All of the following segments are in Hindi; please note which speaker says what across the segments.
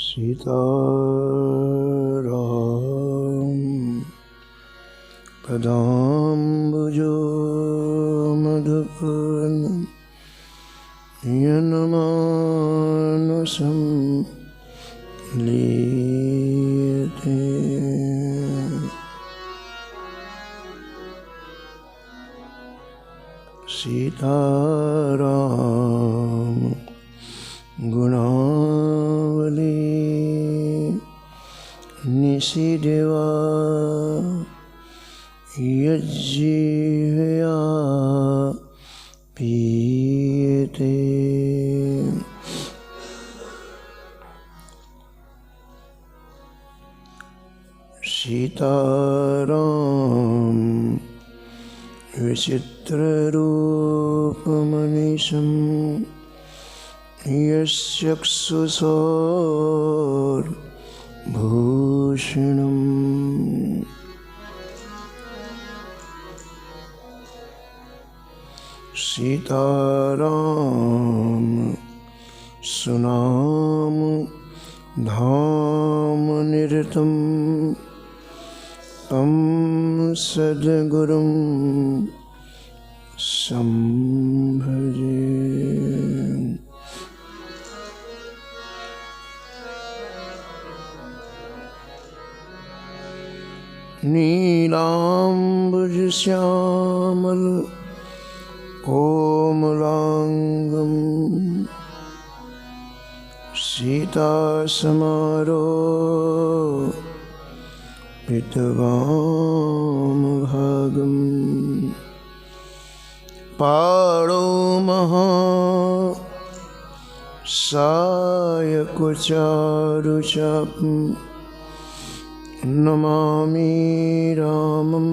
Speaker 1: सीताराम पदाम्बुजो मधुपर्णं यन्मानसं लीयते। सीताराम गुणावली निशिदेवा यज्जीवया पीयते। सीताराम विचित्ररूपमनिशं यश्चक्षुषोर्भूषणम्। सीताराम सुनाम धाम निरतं तं सद्गुरुं संभजे। नीलाम्बुजश्यामल कोमलांगं सीतासमारोपितवामभागम्। पाणौ महासायकचारुचापं नमामि रामं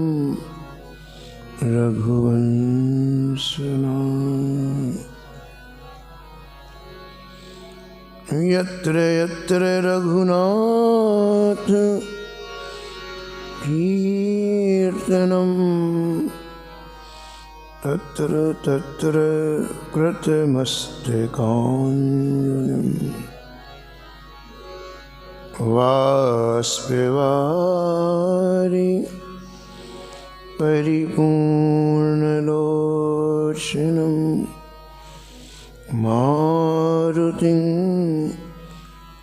Speaker 1: रघुवंशनाथं। यत्र यत्र रघुनाथ कीर्तनं तत्र तत्र कृतमस्तकाञ्जलिं। बाष्पवारि परिपूर्णलोचनं मारुतिं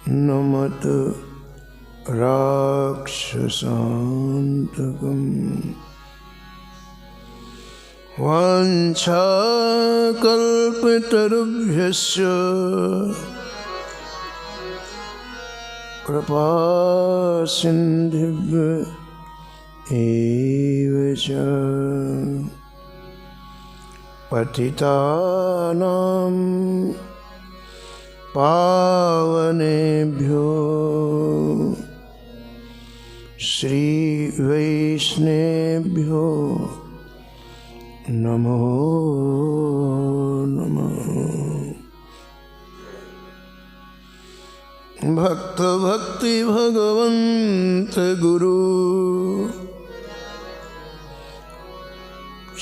Speaker 1: नमत राक्षसान्तकम्। वाञ्छाकल्पतरुभ्यश्च कृपासिन्धुभ्य एव च पतितानां पावनेभ्यो श्रीवैष्णवेभ्यो नमो नमः। भक्त भक्ति भगवंत गुरु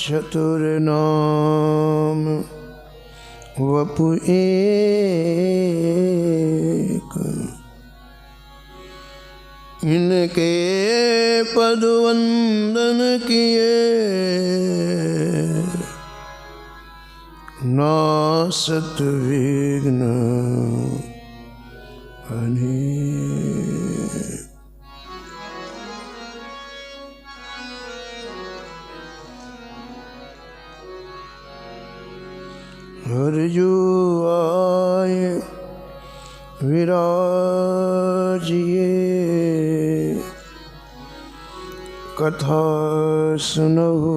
Speaker 1: चतुर्नाम वपु एक। इनके पद वंदन किए नासत विघ्न अनेक। हरजू आए विराजिए कथा सुनहु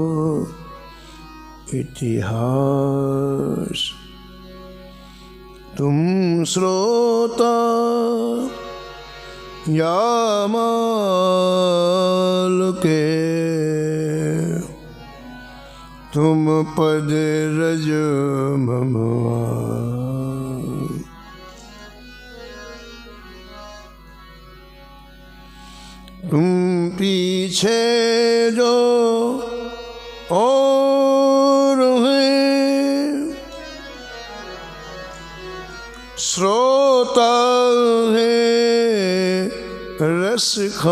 Speaker 1: इतिहास। तुम श्रोता या माल के तुम पद रज ममवा। तुम पीछे जो और हैं श्रोता है रस खान,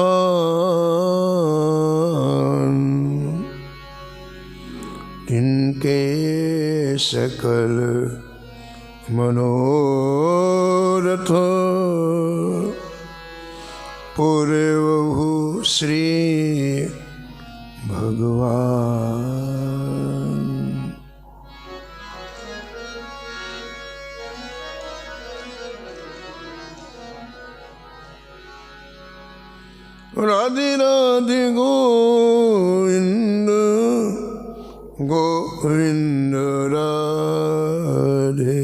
Speaker 1: तिनके सकल मनोरथ पूर्वहु श्री भगवान। राधे राधे गोविंद गोविंद राधे।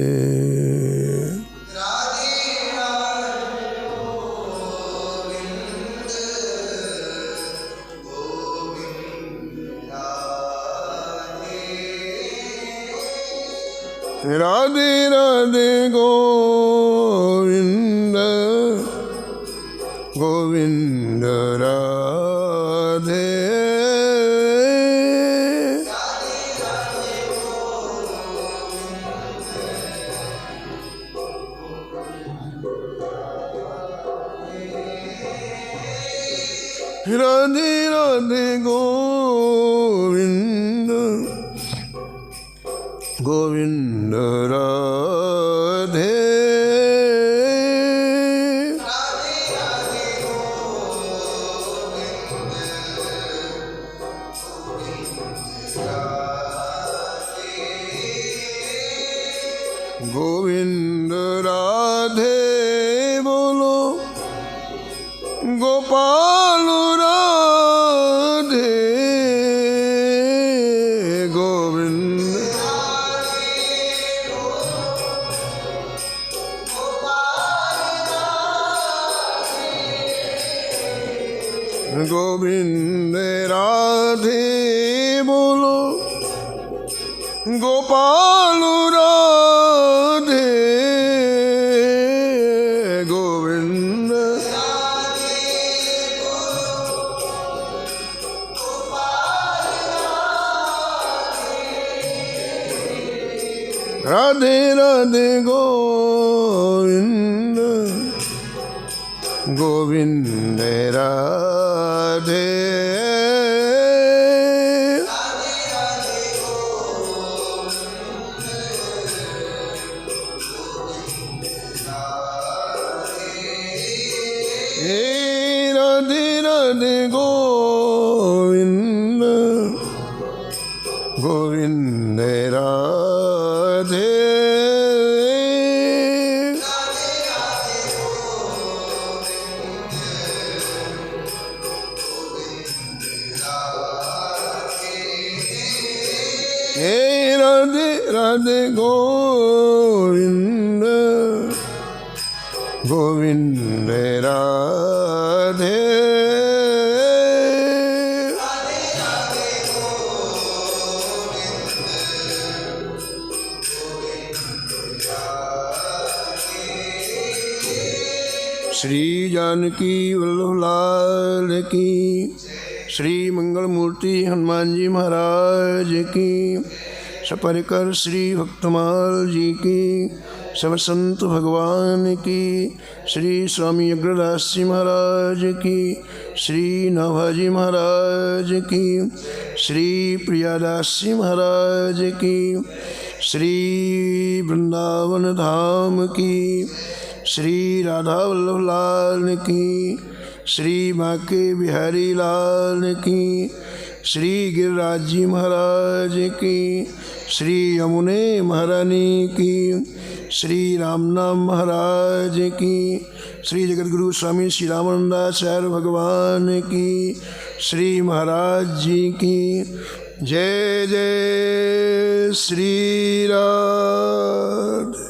Speaker 1: राधे राधे गोविंद गोविंद राधे। राधे राधे गोविंद गोविंद राधे। गोविंद राधे बोलो गोपाल राधे। गोविंद गोविंद राधे बोलो गोपाल राधे। गोविंद राधे राधे गोविंद गोविंद राधे। राधे राधे गोविंद गोविंद राधे। राधे राधे गोविंद गोविंद राधे। श्री जानकी वल्लभ लाल की, श्री मंगल मूर्ति हनुमान जी महाराज की, सपरिकर श्री भक्तमाल जी की, सब संत भगवान की, श्री स्वामी अग्रदास जी महाराज की, श्री नाभाजी महाराज की, श्री प्रियादास जी महाराज की, श्री वृंदावन धाम की, श्री राधा वल्लभ लाल की, श्री बांके बिहारी लाल की, श्री गिरिराज जी महाराज की, श्री यमुने महारानी की, श्री रामनाम महाराज की, श्री जगतगुरु स्वामी श्री रामानंदाचार्य भगवान की, श्री महाराज जी की जय जय श्री राधे।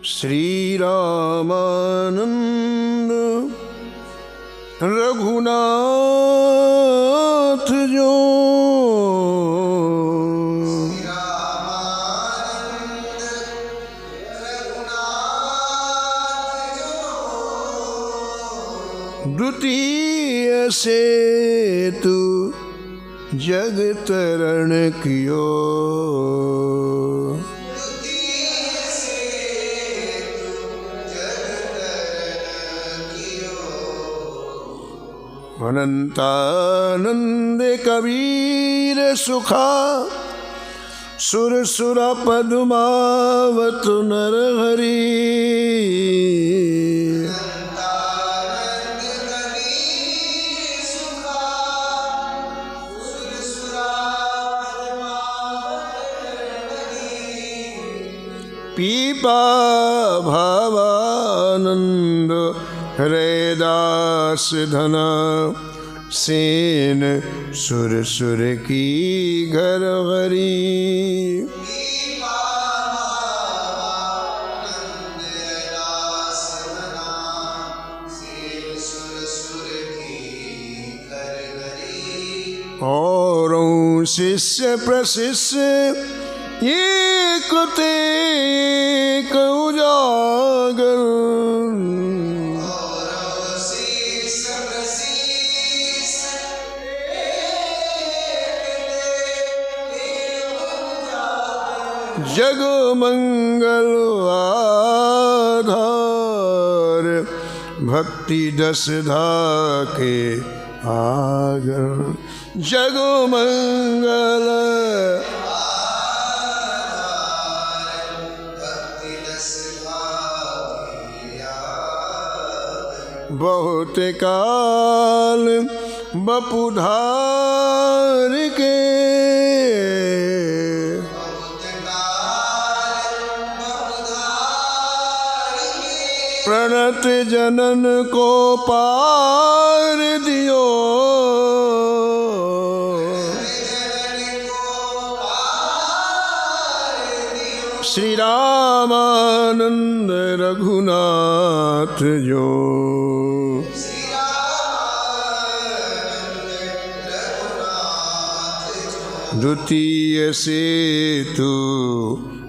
Speaker 1: श्री रामानंद रघुनाथ जो द्वितीय से तू जग तरण कियो अनंतानंद कबीर सुखा सुर सुरा पद्मावत नर हरि पीपा भावानंद हृदास धना सेन सुर सुर की घर हरी और शिष्य प्रशिष्य एक तेक उजागर जग मंगल आधार भक्ति दस धाके आगर जग मंगल बहुत काल बपुधार के प्रणत जनन को पार दियो श्री रामानंद रघुनाथ जो द्वितीय से तू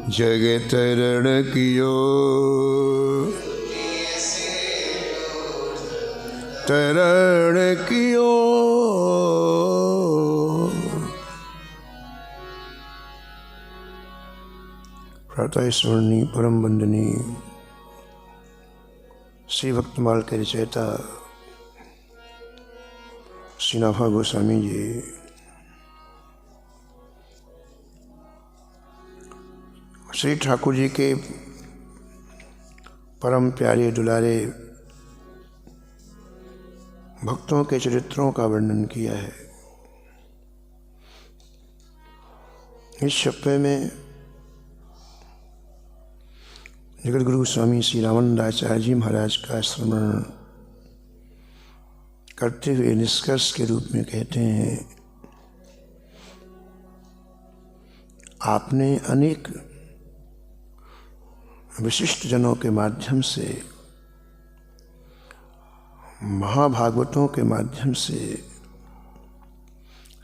Speaker 1: जग तरण कियो तरण कियो प्रातः स्मरणीय परम वंदनीय श्री भक्तमाल के रचयिता श्री नाभा गोस्वामी जी श्री ठाकुर जी के परम प्यारे दुलारे भक्तों के चरित्रों का वर्णन किया है। इस छप्पे में जगत गुरु स्वामी श्री रामानंदाचार्य जी महाराज का स्मरण करते हुए निष्कर्ष के रूप में कहते हैं, आपने अनेक विशिष्ट जनों के माध्यम से, महाभागवतों के माध्यम से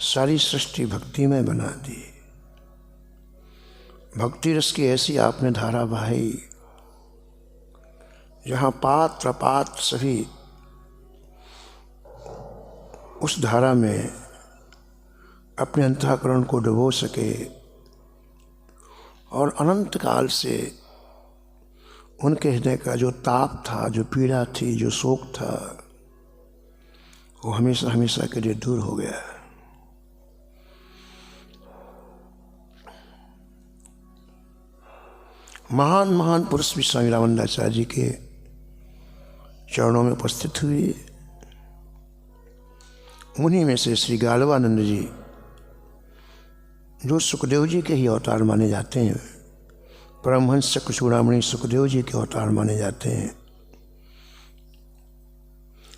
Speaker 1: सारी सृष्टि भक्तिमय बना दी। भक्ति रस की ऐसी आपने धारा बहाई जहाँ पात्र पात्र सभी उस धारा में अपने अंतःकरण को डुबो सके और अनंत काल से उनके हृदय का जो ताप था, जो पीड़ा थी, जो शोक था, वो हमेशा हमेशा के लिए दूर हो गया। महान महान पुरुष भी स्वामी रामानंदाचार्य जी के चरणों में उपस्थित हुए। उन्हीं में से श्री गालवानंद जी, जो सुखदेव जी के ही अवतार माने जाते हैं, परमहंस चक्रचूड़ामणि सुखदेव जी के अवतार माने जाते हैं,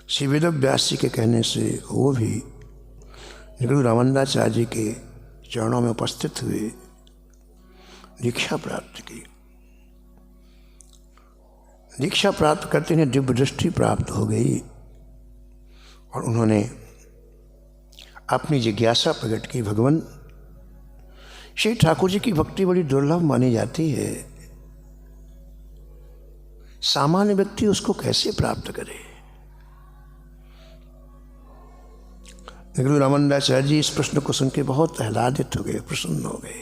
Speaker 1: श्री वेदव्यास जी के कहने से वो भी गुरु रामानंदाचार्य जी के चरणों में उपस्थित हुए, दीक्षा प्राप्त की। दीक्षा प्राप्त करते ही दिव्य दृष्टि प्राप्त हो गई और उन्होंने अपनी जिज्ञासा प्रकट की। भगवान, श्री ठाकुर जी की भक्ति बड़ी दुर्लभ मानी जाती है, सामान्य व्यक्ति उसको कैसे प्राप्त करे। गुरु रामानंदाचार्य जी इस प्रश्न को सुन के बहुत आह्लादित हो गए, प्रसन्न हो गए।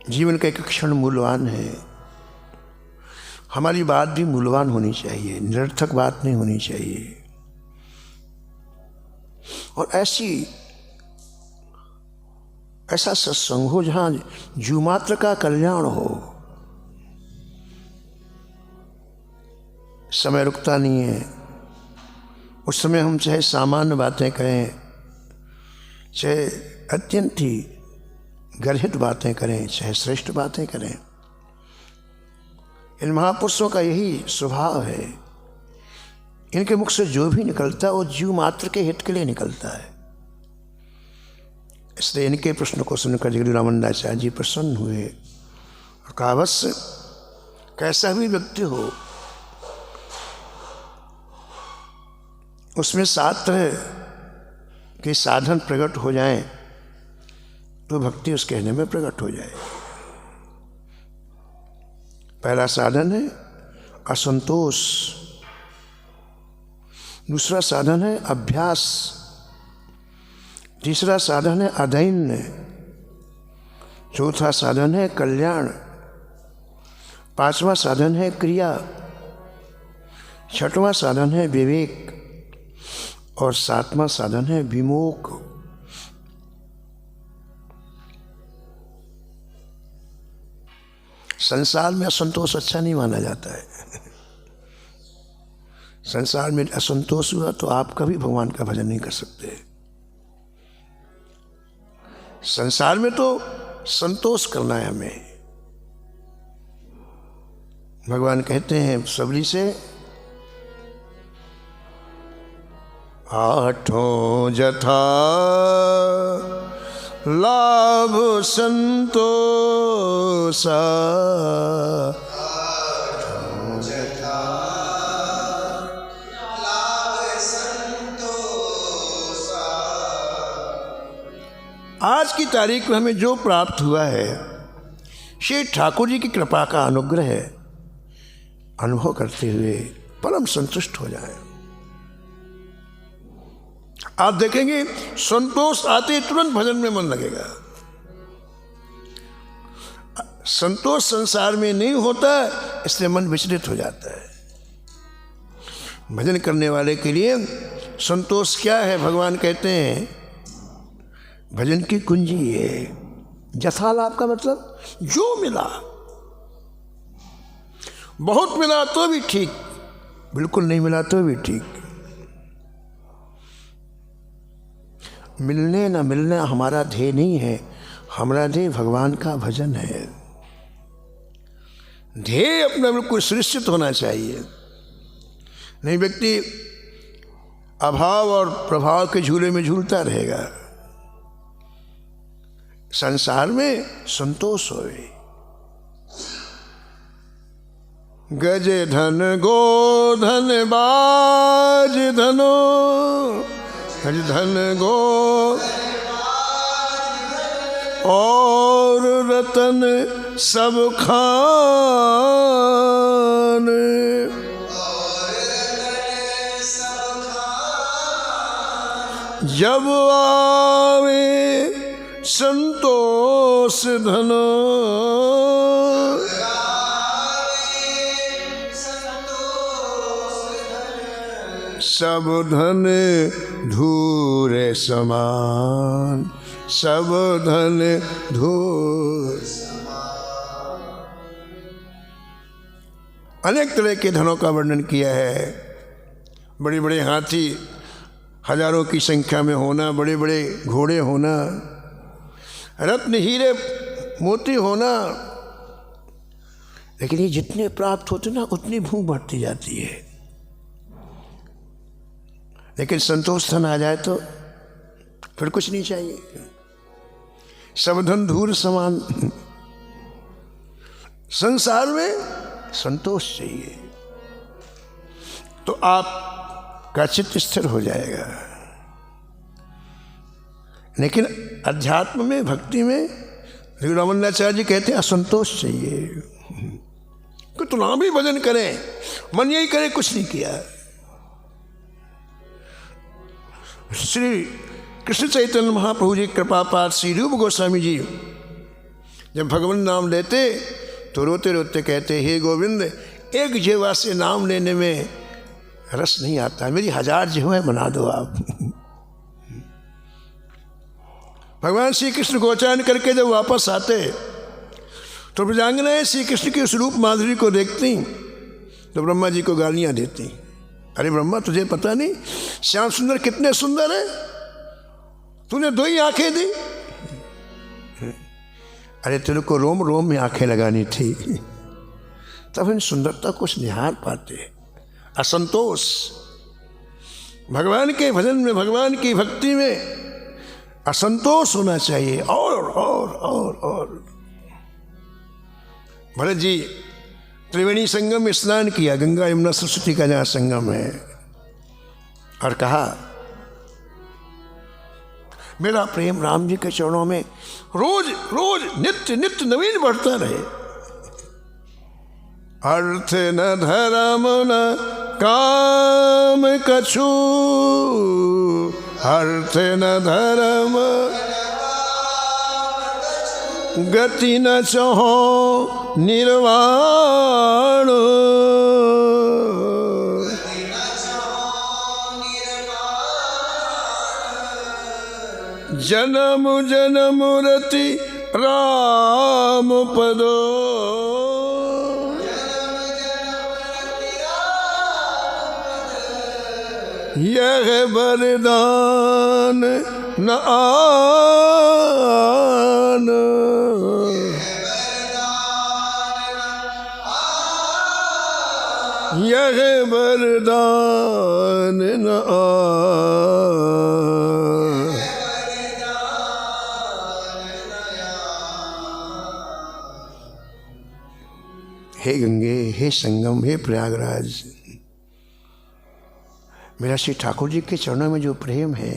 Speaker 1: जीवन का एक क्षण मूल्यवान है, हमारी बात भी मूल्यवान होनी चाहिए, निरर्थक बात नहीं होनी चाहिए। और ऐसा सत्संग हो जहां जीव मात्र का कल्याण हो। समय रुकता नहीं है, उस समय हम चाहे सामान्य बातें करें, चाहे अत्यंत ही गर्हित बातें करें, चाहे श्रेष्ठ बातें करें, इन महापुरुषों का यही स्वभाव है। इनके मुख से जो भी निकलता है वो जीव मात्र के हित के लिए निकलता है। इसलिए इनके प्रश्न को सुनकर गुरु रामानंदाचार्य जी प्रसन्न हुए और कहा, अवश्य कैसा भी व्यक्ति हो, उसमें 7 तरह के साधन प्रकट हो जाएं तो भक्ति उसके हृदय में प्रकट हो जाए। पहला साधन है असंतोष, दूसरा साधन है अभ्यास, तीसरा साधन है अदैन्य, चौथा साधन है कल्याण, पांचवा साधन है क्रिया, छठवां साधन है विवेक और सातवां साधन है विमोक। संसार में असंतोष अच्छा नहीं माना जाता है। संसार में असंतोष हुआ तो आप कभी भगवान का भजन नहीं कर सकते। संसार में तो संतोष करना है हमें। भगवान कहते हैं सबरी से, आठों जथा लाभ संतोषा, आज की तारीख में हमें जो प्राप्त हुआ है, श्री ठाकुर जी की कृपा का अनुग्रह है, अनुभव करते हुए परम संतुष्ट हो जाए। आप देखेंगे संतोष आते ही तुरंत भजन में मन लगेगा। संतोष संसार में नहीं होता, इसलिए मन विचलित हो जाता है। भजन करने वाले के लिए संतोष क्या है? भगवान कहते हैं भजन की कुंजी है जथा लाभ का मतलब जो मिला। बहुत मिला तो भी ठीक, बिल्कुल नहीं मिला तो भी ठीक। मिलने न मिलना हमारा ध्येय नहीं है, हमारा ध्येय भगवान का भजन है। ध्येय अपना बिल्कुल सुनिश्चित होना चाहिए, नहीं व्यक्ति अभाव और प्रभाव के झूले में झूलता रहेगा। संसार में संतोष होए। गज धन गो धन बाज धनो, गज धन गो और रतन सब खान, जब आवे संतोष धन, सब धन धूर समान, सब धन धूर समान। अनेक तरह के धनों का वर्णन किया है। बड़े बड़े हाथी हजारों की संख्या में होना, बड़े बड़े घोड़े होना, रत्न हीरे मोती होना, लेकिन ये जितने प्राप्त होते ना उतनी भूख बढ़ती जाती है। लेकिन संतोष धन आ जाए तो फिर कुछ नहीं चाहिए। सब धन धूर समान। संसार में संतोष चाहिए। आपका चित्त स्थिर हो जाएगा। लेकिन अध्यात्म में, भक्ति में रामानंदाचार्य जी कहते हैं असंतोष चाहिए। कितना भी भजन करें, मन यही करे कुछ नहीं किया। श्री कृष्ण चैतन्य महाप्रभु जी कृपा पाठ श्री रूप गोस्वामी जी जब भगवान नाम लेते तो रोते रोते कहते, हे गोविंद, एक जीवा से नाम लेने में रस नहीं आता, मेरी 1000 जीवाएं बना दो आप। भगवान श्री कृष्ण को उच्चारण करके जब वापस आते तो ब्रजांगनाएं श्री कृष्ण के स्वरूप माधुरी को देखती तो ब्रह्मा जी को गालियां देती। अरे ब्रह्मा, तुझे पता नहीं श्याम सुंदर कितने सुंदर है, तूने 2 ही आंखें दी। अरे तेरे को रोम रोम में आंखें लगानी थी, तब इन सुंदरता को निहार पाते। असंतोष, भगवान के भजन में, भगवान की भक्ति में असंतोष होना चाहिए। और भरत जी त्रिवेणी संगम में स्नान किया, गंगा यमुना सरस्वती का जहाँ संगम है, और कहा मेरा प्रेम राम जी के चरणों में रोज रोज नित्य नित्य नवीन बढ़ता रहे। अर्थ न धर्म न काम कछु, अर्थ न धर्म गति न चाहो निर्वाण, जन्म जन्म रति राम पदो, यह वरदान न आन, यह वरदान न आन। हे गंगे, हे संगम, हे प्रयागराज, मेरा श्री ठाकुर जी के चरणों में जो प्रेम है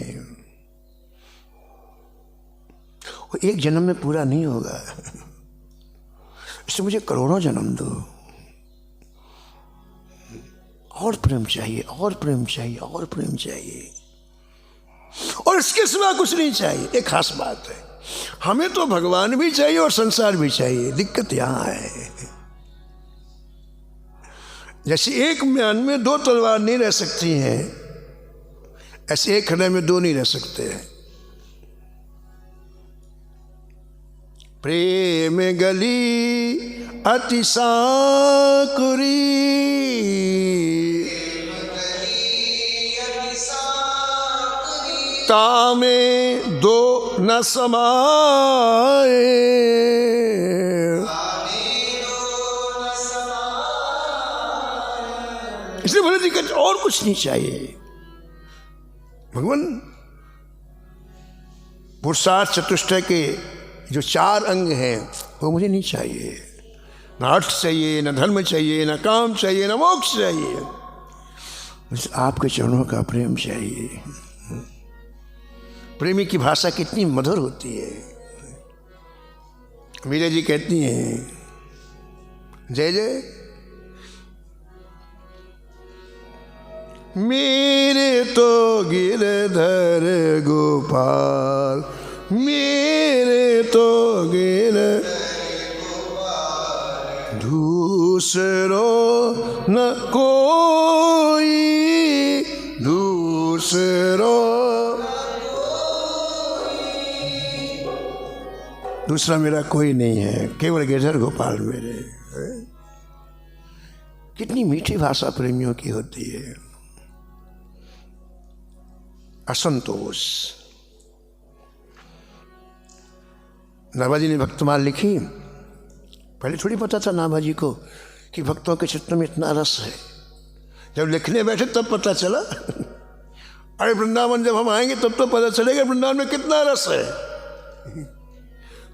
Speaker 1: वो एक जन्म में पूरा नहीं होगा, इससे मुझे करोड़ों जन्म दो। और प्रेम चाहिए, और प्रेम चाहिए, और प्रेम चाहिए, और इसके सिवा कुछ नहीं चाहिए। एक खास बात है, हमें तो भगवान भी चाहिए और संसार भी चाहिए। दिक्कत यहाँ है, जैसे एक म्यान में 2 तलवार नहीं रह सकती हैं, ऐसे एक हृदय में 2 नहीं रह सकते हैं। प्रेम गली अति साकुरी, तामे 2 न समाए, इसलिए भरत जी कहते और कुछ नहीं चाहिए। भगवान पुरुषार्थ चतुष्टय के जो 4 अंग हैं वो मुझे नहीं चाहिए। न अर्थ चाहिए, न धर्म चाहिए, न काम चाहिए, न मोक्ष चाहिए, मुझे आपके चरणों का प्रेम चाहिए। प्रेमी की भाषा कितनी मधुर होती है। मीरा जी कहती हैं, जय जय मेरे तो गिरधर गोपाल, मेरे तो गिर दूसरो न कोई, दूसरो दूसरा मेरा कोई नहीं है, केवल गिरधर गोपाल मेरे। कितनी मीठी भाषा प्रेमियों की होती है। असंतोष। नाभाजी ने भक्तमाल लिखी, पहले थोड़ी पता था नाभाजी को कि भक्तों के चित्त में इतना रस है। जब लिखने बैठे तब पता चला। अरे वृंदावन जब हम आएंगे तब तो पता चलेगा वृंदावन में कितना रस है।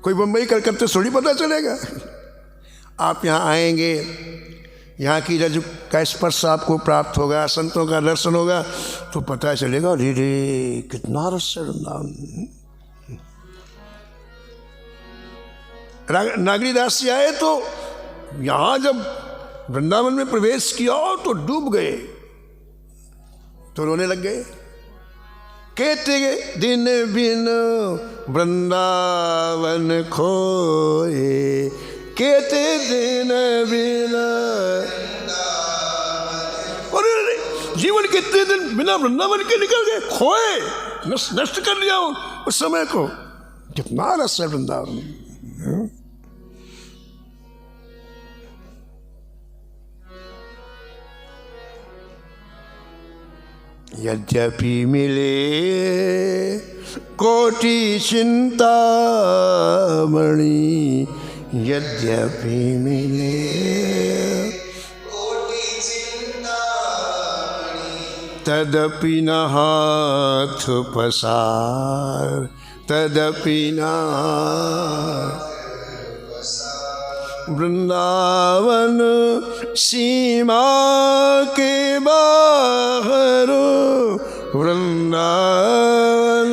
Speaker 1: कोई बम्बई कलकत्ते थोड़ी पता चलेगा। आप यहाँ आएंगे यहाँ की रज का स्पर्श आपको प्राप्त होगा, संतों का दर्शन होगा, तो पता चलेगा रे रे कितना रस है वृंदावन। नागरीदास जी आए तो यहाँ जब वृंदावन में प्रवेश किया तो डूब गए, तो रोने लग गए। कहते दिन बिन वृंदावन खोए, कहते दिन बिन, अरे जीवन कितने दिन बिना वृंदावन के निकल गए, खोए, नष्ट कर लिया उस समय को। कितना रस है वृंदावन। यद्यपि मिले कोटि चिंतामणि, यद्यपि मिले कोटि चिंतामणि, तदपि न हाथ पसार, तदपि न वृंदावन सीमा के बाहर, वृंदावन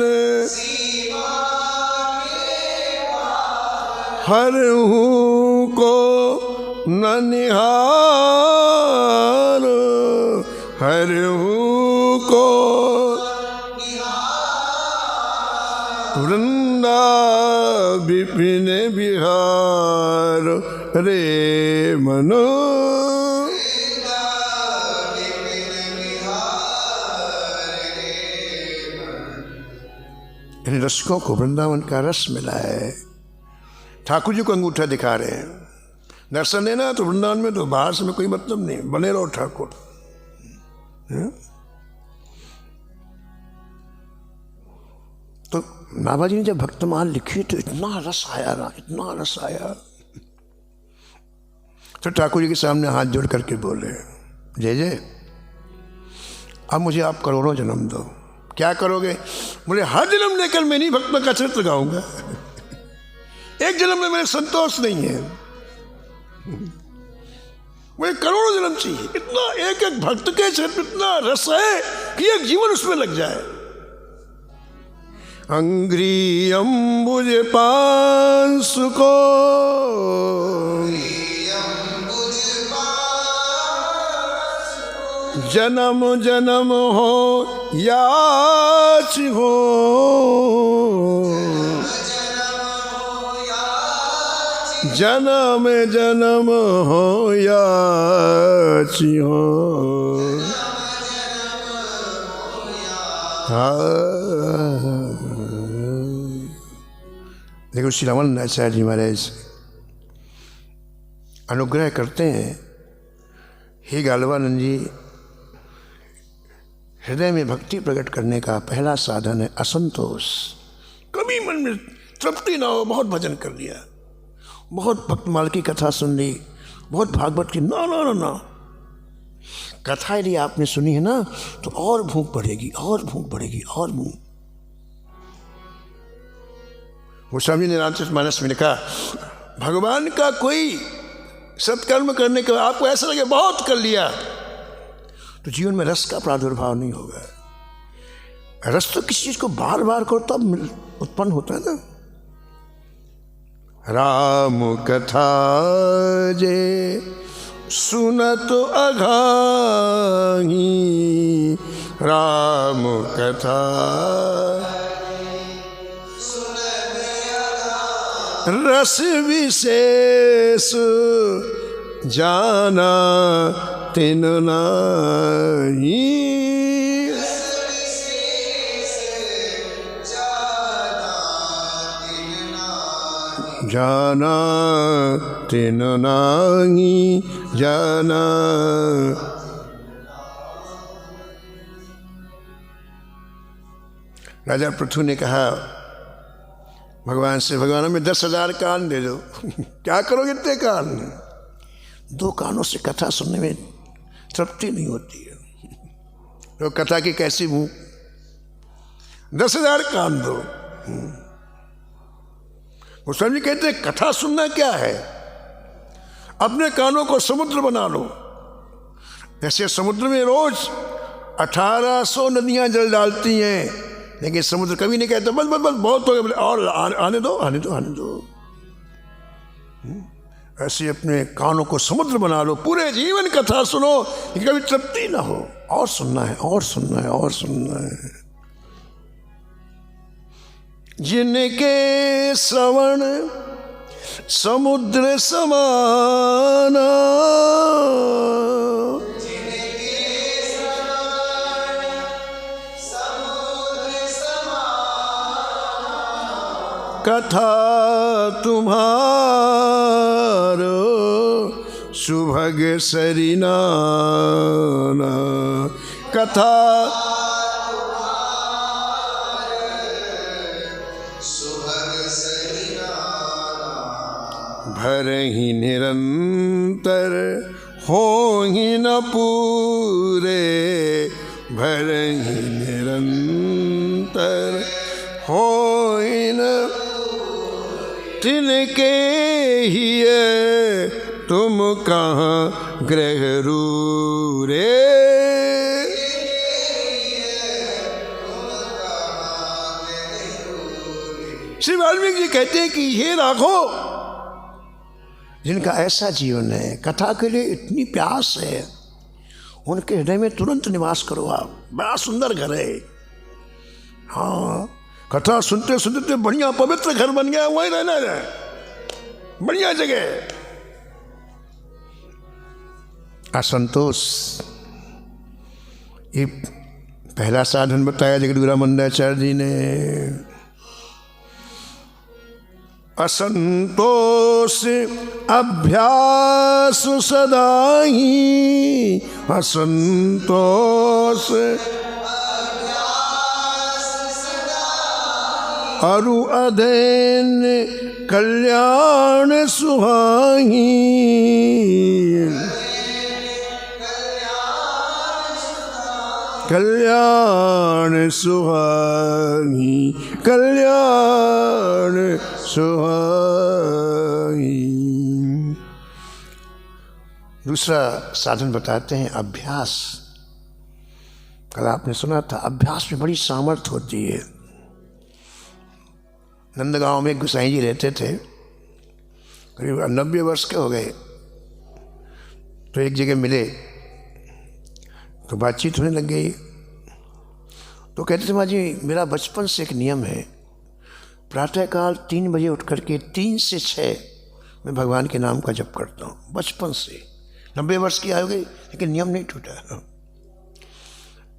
Speaker 1: हर हूँ को न निहार, हर हूँ को वृंदा विपिन बिहार रे मनो। इन रसिकों को वृंदावन का रस मिला है। ठाकुर जी को अंगूठा दिखा रहे हैं, दर्शन देना तो वृंदावन में, तो बाहर से में कोई मतलब नहीं, बने रहो ठाकुर। तो नाभाजी ने जब भक्तमाल लिखी तो इतना रस आया ना, इतना रस आया। तो ठाकुर जी के सामने हाथ जोड़ करके बोले, जय जय, अब मुझे आप करोड़ों जन्म दो। क्या करोगे? बोले हर जन्म लेकर मैं नहीं भक्त का चरित्र गाऊंगा, एक जन्म में मेरे संतोष नहीं है, मुझे करोड़ों जन्म चाहिए। इतना एक एक भक्त के चरित्र इतना रस है कि एक जीवन उसमें लग जाए। अंग्री अंबुज पांस को जन्म जन्म हो याच हो, जन्म जन्म हो याच हो। देखो श्री रामानंदाचार्य जी महाराज अनुग्रह करते हैं, हे गालवानंद जी, हृदय में भक्ति प्रकट करने का पहला साधन है असंतोष। कभी मन में तृप्ति ना हो, बहुत भजन कर लिया, बहुत भक्तमाल की कथा सुन ली, बहुत भागवत की, ना ना ना ना, कथा यदि आपने सुनी है ना तो और भूख बढ़ेगी, और भूख बढ़ेगी, और भूख। गोस्वामी ने रामचरितमानस में लिखा, भगवान का कोई सत्कर्म करने के बाद आपको ऐसा लगे बहुत कर लिया, तो जीवन में रस का प्रादुर्भाव नहीं होगा। रस तो किसी चीज को बार बार करो तब उत्पन्न होता है ना। राम कथा जे सुनत अघाही, राम कथा रस विशेष जाना तिन नाही, जाना तिन नाही, जाना। राजा पृथु ने कहा भगवान से, भगवान में 10,000 कान दे दो। क्या करोगे इतने कान? 2 कानों से कथा सुनने में तृप्ति नहीं होती है, तो कथा की कैसी मुंह? 10,000 कान दो। गोस्वामी कहते हैं कथा सुनना क्या है? अपने कानों को समुद्र बना लो, जैसे समुद्र में रोज 1800 नदियां जल डालती हैं, लेकिन समुद्र कभी नहीं कहता बस बस बस बहुत हो गया, बोले और आने दो आने दो आने दो। ऐसे अपने कानों को समुद्र बना लो, पूरे जीवन कथा सुनो कि कभी तृप्ति ना हो, और सुनना है और सुनना है और सुनना है। जिनके श्रवण समुद्र समाना, कथा तुम्हारो सुभग सरिनाना, कथा भरहि निरंतर होहि न पूरे, भरहि निरंतर होहि न, तिनके ही तुम कहाँ ग्रह रूरे। श्री वाल्मीकि जी कहते हैं कि ये राघो, जिनका ऐसा जीवन है, कथा के लिए इतनी प्यास है, उनके हृदय में तुरंत निवास करो आप। बड़ा सुंदर घर है, हाँ, कथा सुनते सुनते बढ़िया पवित्र घर बन गया, वहीं रहना है, बढ़िया जगह। असंतोष ये पहला साधन बताया जगद्गुरु मंदाचार्य जी ने। असंतोष अभ्यास सदा ही, असंतोष अरु अधैन कल्याण सुहाई, कल्याण सुहाई, कल्याण सुहाई। दूसरा साधन बताते हैं अभ्यास। कल आपने सुना था अभ्यास में बड़ी सामर्थ्य होती है। नंदगांव में गोसाई जी रहते थे, करीब 90 वर्ष के हो गए, तो एक जगह मिले तो बातचीत होने लग गई। तो कहते थे माँ जी, मेरा बचपन से एक नियम है, प्रातःकाल 3 बजे उठ करके 3 से 6 मैं भगवान के नाम का जप करता हूँ। बचपन से 90 वर्ष की आयु गई, लेकिन नियम नहीं टूटा।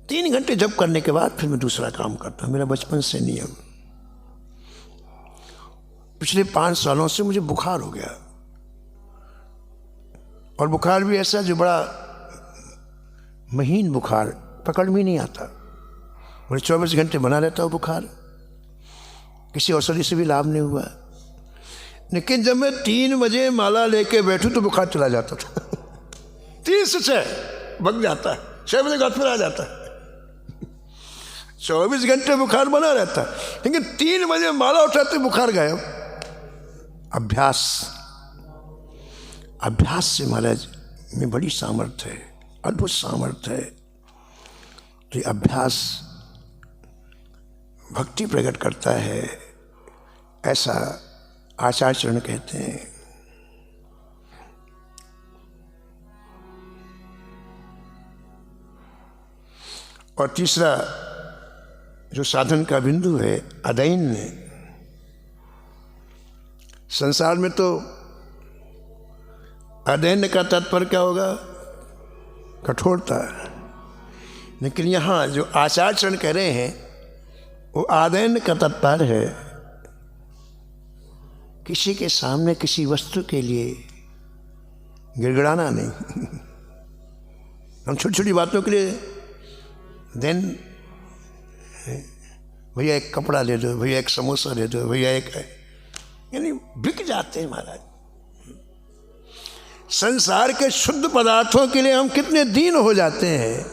Speaker 1: 3 घंटे जप करने के बाद फिर मैं दूसरा काम करता हूँ, मेरा बचपन से नियम। पिछले 5 सालों से मुझे बुखार हो गया, और बुखार भी ऐसा जो बड़ा महीन बुखार, पकड़ में नहीं आता, मुझे 24 घंटे बना रहता हो बुखार, किसी औषधि से भी लाभ नहीं हुआ। लेकिन जब मैं 3 बजे माला लेके बैठूं तो बुखार चला जाता था। 3 से 6 भग जाता है, 6 बजे घर फिर आ जाता है। 24 घंटे बुखार बना रहता है, लेकिन 3 बजे माला उठाते बुखार गायब। अभ्यास, अभ्यास से महाराज में बड़ी सामर्थ्य है, अद्भुत सामर्थ्य है। तो ये अभ्यास भक्ति प्रकट करता है, ऐसा आचार्य चरण कहते हैं। और तीसरा जो साधन का बिंदु है अदैन्य। संसार में तो अदैन्य का तात्पर्य क्या होगा? कठोरता। लेकिन यहाँ जो आचार्य चरण कह रहे हैं वो अदैन्य का तात्पर्य है किसी के सामने किसी वस्तु के लिए गिड़गिड़ाना नहीं। हम छोटी छोटी बातों के लिए देन, भैया एक कपड़ा दे दो, भैया एक समोसा दे दो, भैया एक, यानी बिक जाते हैं महाराज। संसार के शुद्ध पदार्थों के लिए हम कितने दीन हो जाते हैं।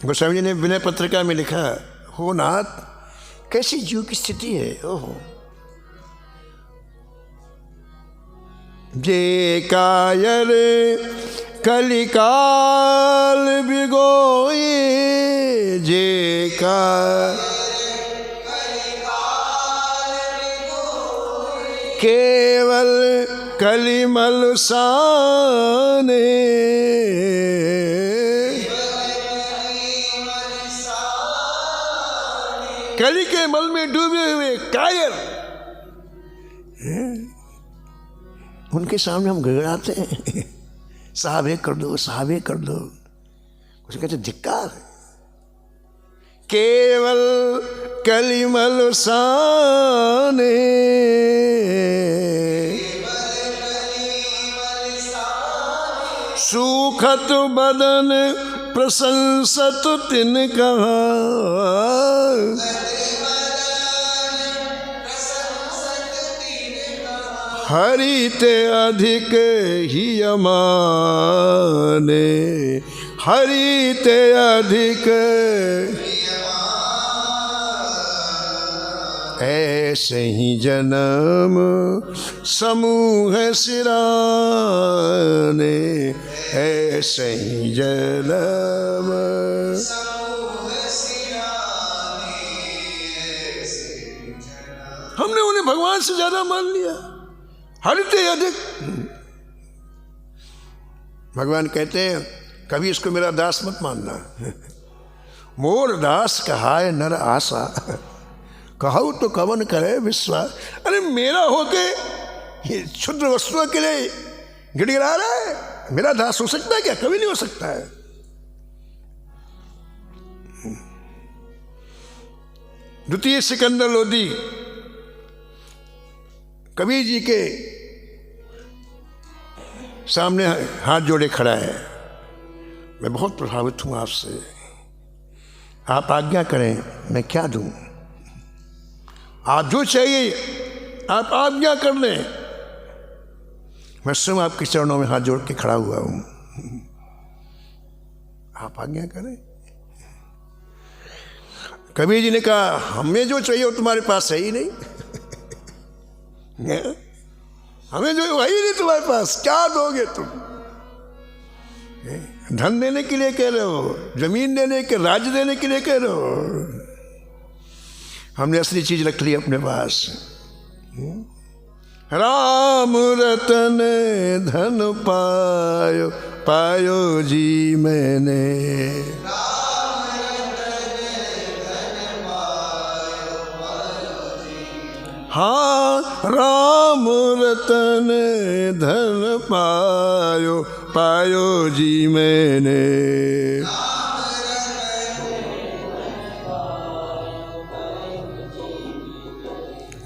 Speaker 1: गोस्वामी जी ने विनय पत्रिका में लिखा, हो नाथ कैसी जीव की स्थिति है। ओहो, जे कायर कलिकाल बिगोई जे का, केवल कलिमल साने, कली के मल में डूबे हुए कायर उनके सामने हम गिड़गिड़ाते हैं, साहब ये कर दो, साहब ये कर दो। कुछ कहते धिक्कार। केवल कलिमल साने, सूखत बदन प्रशंसत तिनका, हरिते अधिक ही अमाने, हरिते अधिक ऐसे ही जन्म समूह सिराने, ऐसे ही जन्म। हमने उन्हें भगवान से ज्यादा मान लिया, हरिते अधिक। भगवान कहते हैं कभी इसको मेरा दास मत मानना। मोर दास कहाय नर आशा, कहूँ तो कवन करे विश्वास। अरे मेरा होके ये क्षुद्र वस्तुओं के लिए गिड़गिड़ा रहा है, मेरा दास हो सकता है क्या? कभी नहीं हो सकता है। द्वितीय सिकंदर लोधी कबीर जी के सामने हाथ जोड़े खड़ा है, मैं बहुत प्रभावित हूँ आपसे, आप आज्ञा करें, मैं क्या दूं? आप जो चाहिए आप आज्ञा कर लें, मैं स्वयं आपके चरणों में हाथ जोड़ के खड़ा हुआ हूं, आप आज्ञा करें। कबीर जी ने कहा हमें जो चाहिए वो तुम्हारे पास है ही नहीं। हमें जो है ही नहीं तुम्हारे पास, क्या दोगे तुम? धन देने के लिए कह रहे हो, जमीन देने के, राज्य देने के लिए कह रहे हो? हमने असली चीज रख ली अपने पास। राम रतन धन पायो, पायो जी मैंने, हाँ राम रतन धन पायो, पायो जी मैंने।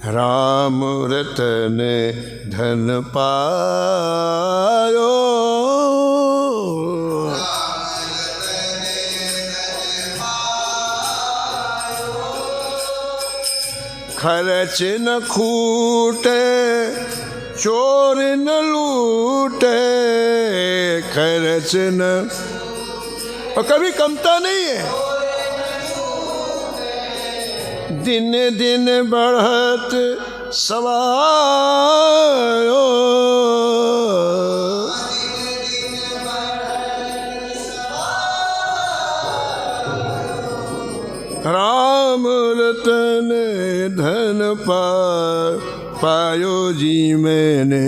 Speaker 1: राम रतन धन पायो, खर्च न खूटे, चोर न लूटे, खर्च न, और कभी कमता नहीं है। दिन दिन बढ़त सवायो, राम रतन धन पायो जी मैंने।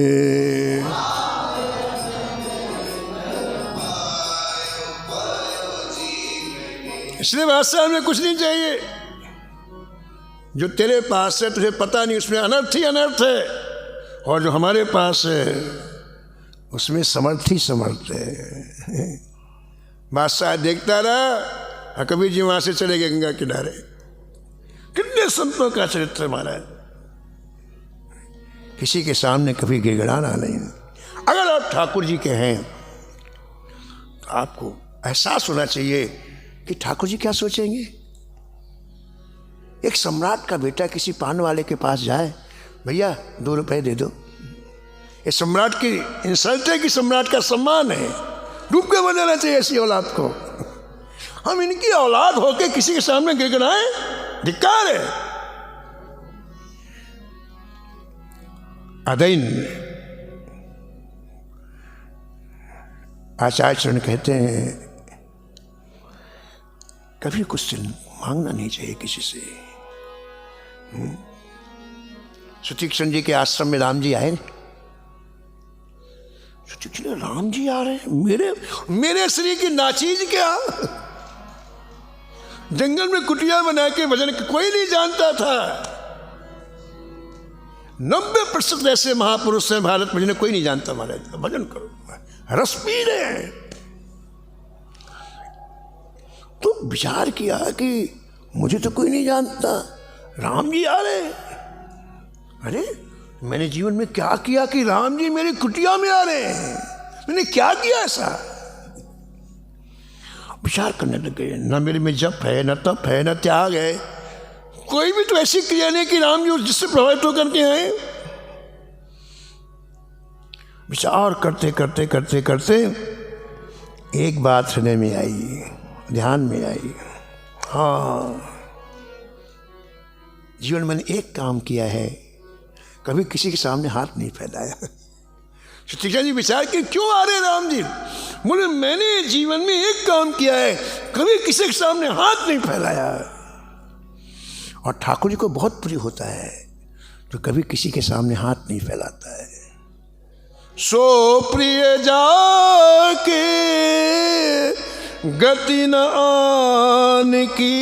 Speaker 1: इसलिए वास्तव में कुछ नहीं चाहिए, जो तेरे पास है तुझे पता नहीं, उसमें अनर्थ ही अनर्थ है, और जो हमारे पास है उसमें समर्थ ही समर्थ है। बादशाह देखता रहा, कबीर जी वहां से चले गए गंगा किनारे। कितने संतों का चरित्र महाराज, किसी के सामने कभी गिड़गिड़ाना नहीं। अगर आप ठाकुर जी के हैं तो आपको एहसास होना चाहिए कि ठाकुर जी क्या सोचेंगे। एक सम्राट का बेटा किसी पान वाले के पास जाए, भैया 2 रुपए दे दो, ये सम्राट की इंसल्ट है कि सम्राट का सम्मान है। डूब के बनाना चाहिए ऐसी औलाद को। हम इनकी औलाद होके किसी के सामने गिड़गिड़ाएं, धिक्कार है। अदैन आचार्य चरण कहते हैं कभी कुछ मांगना नहीं चाहिए किसी से। सुतीक्षण जी के आश्रम में राम जी आए। सुतीक्षण, राम जी आ रहे हैं, मेरे शरीर की नाचीज क्या। जंगल में कुटिया बना के भजन कोई नहीं जानता था। 90% ऐसे महापुरुष हैं भारत में जिन्हें कोई नहीं जानता। महाराज भजन करो, रस पी रहे हैं। तो विचार किया कि मुझे तो कोई नहीं जानता, राम जी आ रहे। अरे मैंने जीवन में क्या किया कि राम जी मेरी कुटिया में आ रहे हैं? मैंने क्या किया ऐसा? विचार करने लगे, न मेरे में जप है, न तप है, न त्याग है, कोई भी तो ऐसी क्रिया नहीं कि राम जी जिससे प्रभावित होकर के आए। विचार करते करते करते करते एक बात हृदय में आई, ध्यान में आई। हाँ, जीवन में एक काम किया है, कभी किसी के सामने हाथ नहीं फैलाया। सुतीक्षण जी विचार कि क्यों आ रहे राम जी? बोले मैंने जीवन में एक काम किया है, कभी किसी के सामने हाथ नहीं फैलाया। और ठाकुर जी को बहुत प्रिय होता है तो कभी किसी के सामने हाथ नहीं फैलाता है। सो प्रिय जाके गति न आन की,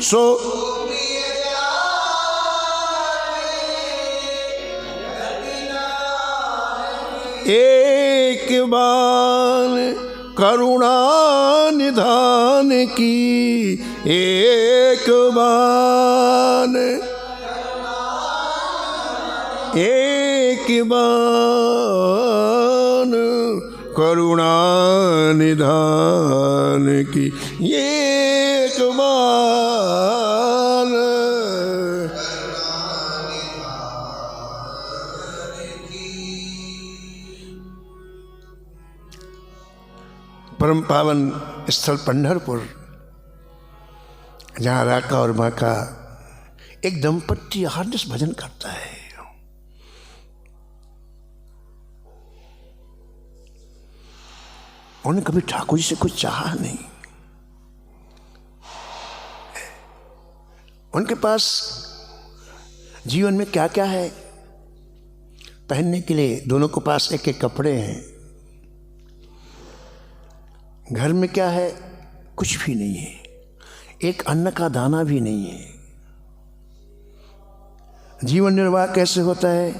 Speaker 1: सो एक बार करुणा निधान की, एक बार करुणा निधान की, एक बार परम पावन स्थल पंढरपुर, जहाँ राका और बाका एक दंपत्ति हरदस भजन करता है। उन्होंने कभी ठाकुर जी से कुछ चाहा नहीं। उनके पास जीवन में क्या क्या है पहनने के लिए, दोनों के पास एक एक कपड़े हैं। घर में क्या है? कुछ भी नहीं है, एक अन्न का दाना भी नहीं है। जीवन निर्वाह कैसे होता है?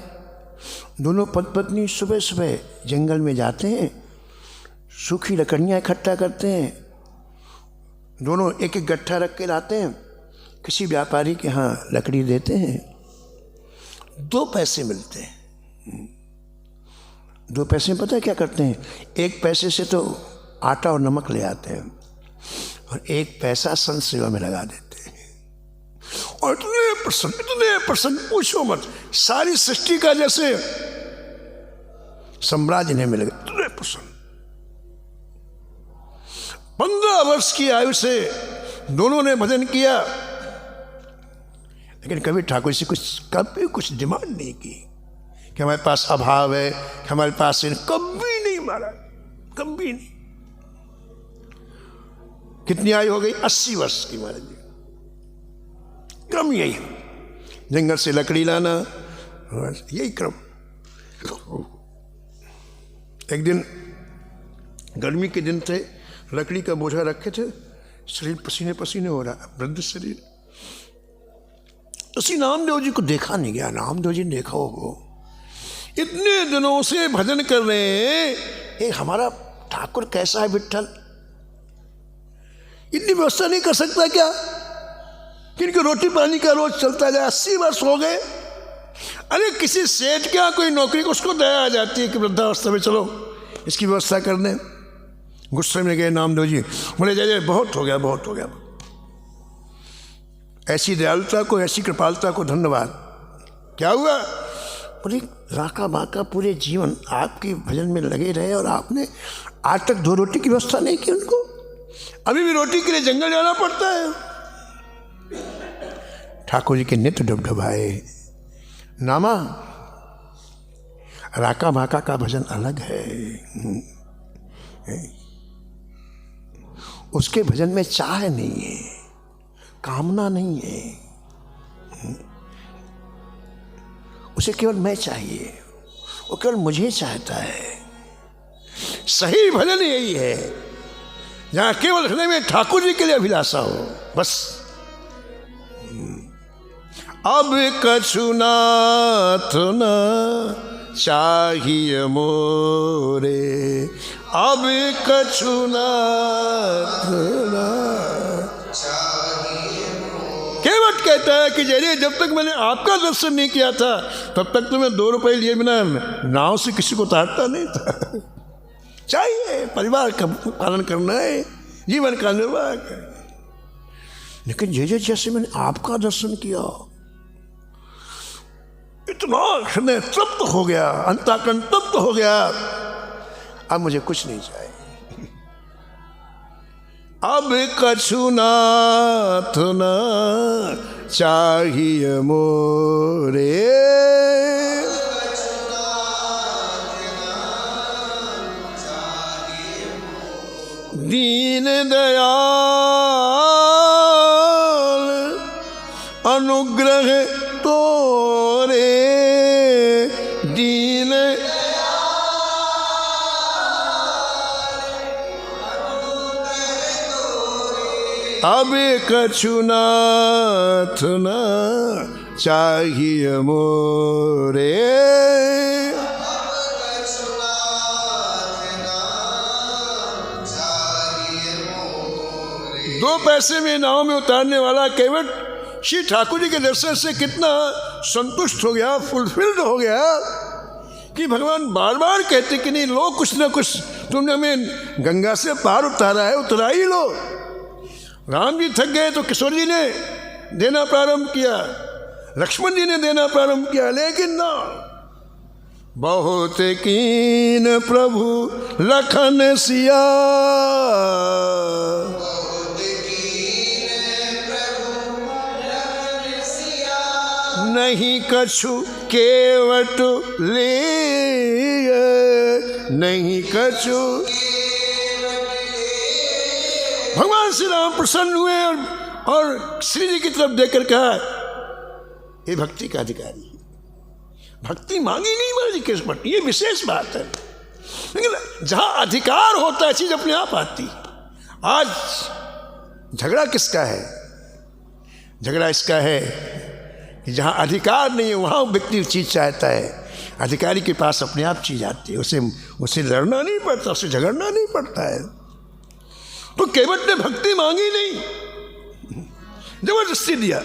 Speaker 1: दोनों पति पत्नी सुबह सुबह जंगल में जाते हैं, सूखी लकड़ियाँ इकट्ठा करते हैं, दोनों एक एक गट्ठा रख के लाते हैं, किसी व्यापारी के यहाँ लकड़ी देते हैं, 2 पैसे मिलते हैं। 2 पैसे में पता है क्या करते हैं? 1 पैसे से तो आटा और नमक ले आते हैं और 1 पैसा संत सेवा में लगा देते हैं। और इतने प्रसन्न पूछो मत, सारी सृष्टि का जैसे साम्राज्य इन्हें मिल गया, इतने प्रसन्न। 15 वर्ष की आयु से दोनों ने भजन किया, लेकिन कभी ठाकुर से कभी कुछ डिमांड नहीं की कि हमारे पास अभाव है, कि हमारे पास कभी नहीं मारा, कभी नहीं। कितनी आयु हो गई? 80 वर्ष की महाराज जी। क्रम यही, जंगल से लकड़ी लाना, यही क्रम। एक दिन गर्मी के दिन थे, लकड़ी का बोझा रखे थे, शरीर पसीने पसीने हो रहा, वृद्ध शरीर। उसी नामदेव जी को देखा नहीं गया। नामदेव जी ने देखा हो, इतने दिनों से भजन कर रहे हैं, एक हमारा ठाकुर कैसा है विट्ठल, इतनी व्यवस्था नहीं कर सकता क्या? किनकी रोटी पानी का रोज चलता जाए, 80 वर्ष हो गए। अरे किसी सेठ क्या कोई नौकरी को उसको दया आ जाती है कि वृद्धावस्था में चलो इसकी व्यवस्था कर दें। गुस्से में गए नामदेव जी, बोले जय जय बहुत हो गया, बहुत हो गया। ऐसी दयालुता को, ऐसी कृपालुता को धन्यवाद। क्या हुआ? बोले राका बाका पूरे जीवन आपके भजन में लगे रहे और आपने आज तक 2 रोटी की व्यवस्था नहीं की उनको, अभी भी रोटी के लिए जंगल जाना पड़ता है। ठाकुर जी के नित्य डबडबाए। नामा राका बाका का भजन अलग है। उसके भजन में चाह नहीं है, कामना नहीं है, उसे केवल मैं चाहिए, वो केवल मुझे चाहता है। सही भजन यही है जहां केवल हृदय में ठाकुर जी के लिए अभिलाषा हो, बस। अब कछु नाथ न चाहिए मोरे, अब कछु नाथ न चाहिए मोरे। केवट कहता है कि जरिए जब तक मैंने आपका दर्शन नहीं किया था तब तक तो मैं 2 रुपए लिए बिना नाव से किसी को उतारता नहीं था। चाहिए, परिवार का पालन करना है, जीवन का निर्वाह करना। लेकिन जैसे मैंने आपका दर्शन किया, इतना हृदय तृप्त हो गया, अंतःकरण तृप्त हो गया, अब मुझे कुछ नहीं चाहिए। अब कछु नाथ न चाहिए मोरे, दीन दयाल अनुग्रह तोरे, दीन अब कछु नाथ न चाहिए मोरे। दो पैसे में नाव में उतारने वाला केवट श्री ठाकुर जी के दर्शन से कितना संतुष्ट हो गया, फुलफिल्ड हो गया कि भगवान बार बार कहते कि नहीं लो कुछ ना कुछ तुमने हमें गंगा से पार उतारा है, उतरा ही लो। राम जी थक गए तो किशोर जी ने देना प्रारंभ किया, लक्ष्मण जी ने देना प्रारंभ किया, लेकिन ना, बहुत कीन प्रभु लखन सिया, नहीं कछु केवट ले, नहीं कछु। भगवान श्री राम प्रसन्न हुए और श्री जी की तरफ देखकर कहा, ये भक्ति का अधिकारी है, भक्ति मांगी नहीं मांगी किस पर, ये विशेष बात है। लेकिन जहां अधिकार होता है चीज अपने आप आती। आज झगड़ा किसका है? झगड़ा इसका है कि जहाँ अधिकार नहीं है वहाँ व्यक्ति चीज़ चाहता है, अधिकारी के पास अपने आप चीज़ आती है, उसे लड़ना नहीं पड़ता, उसे झगड़ना नहीं पड़ता है। तो केवट ने भक्ति मांगी नहीं, जबरदस्ती दिया।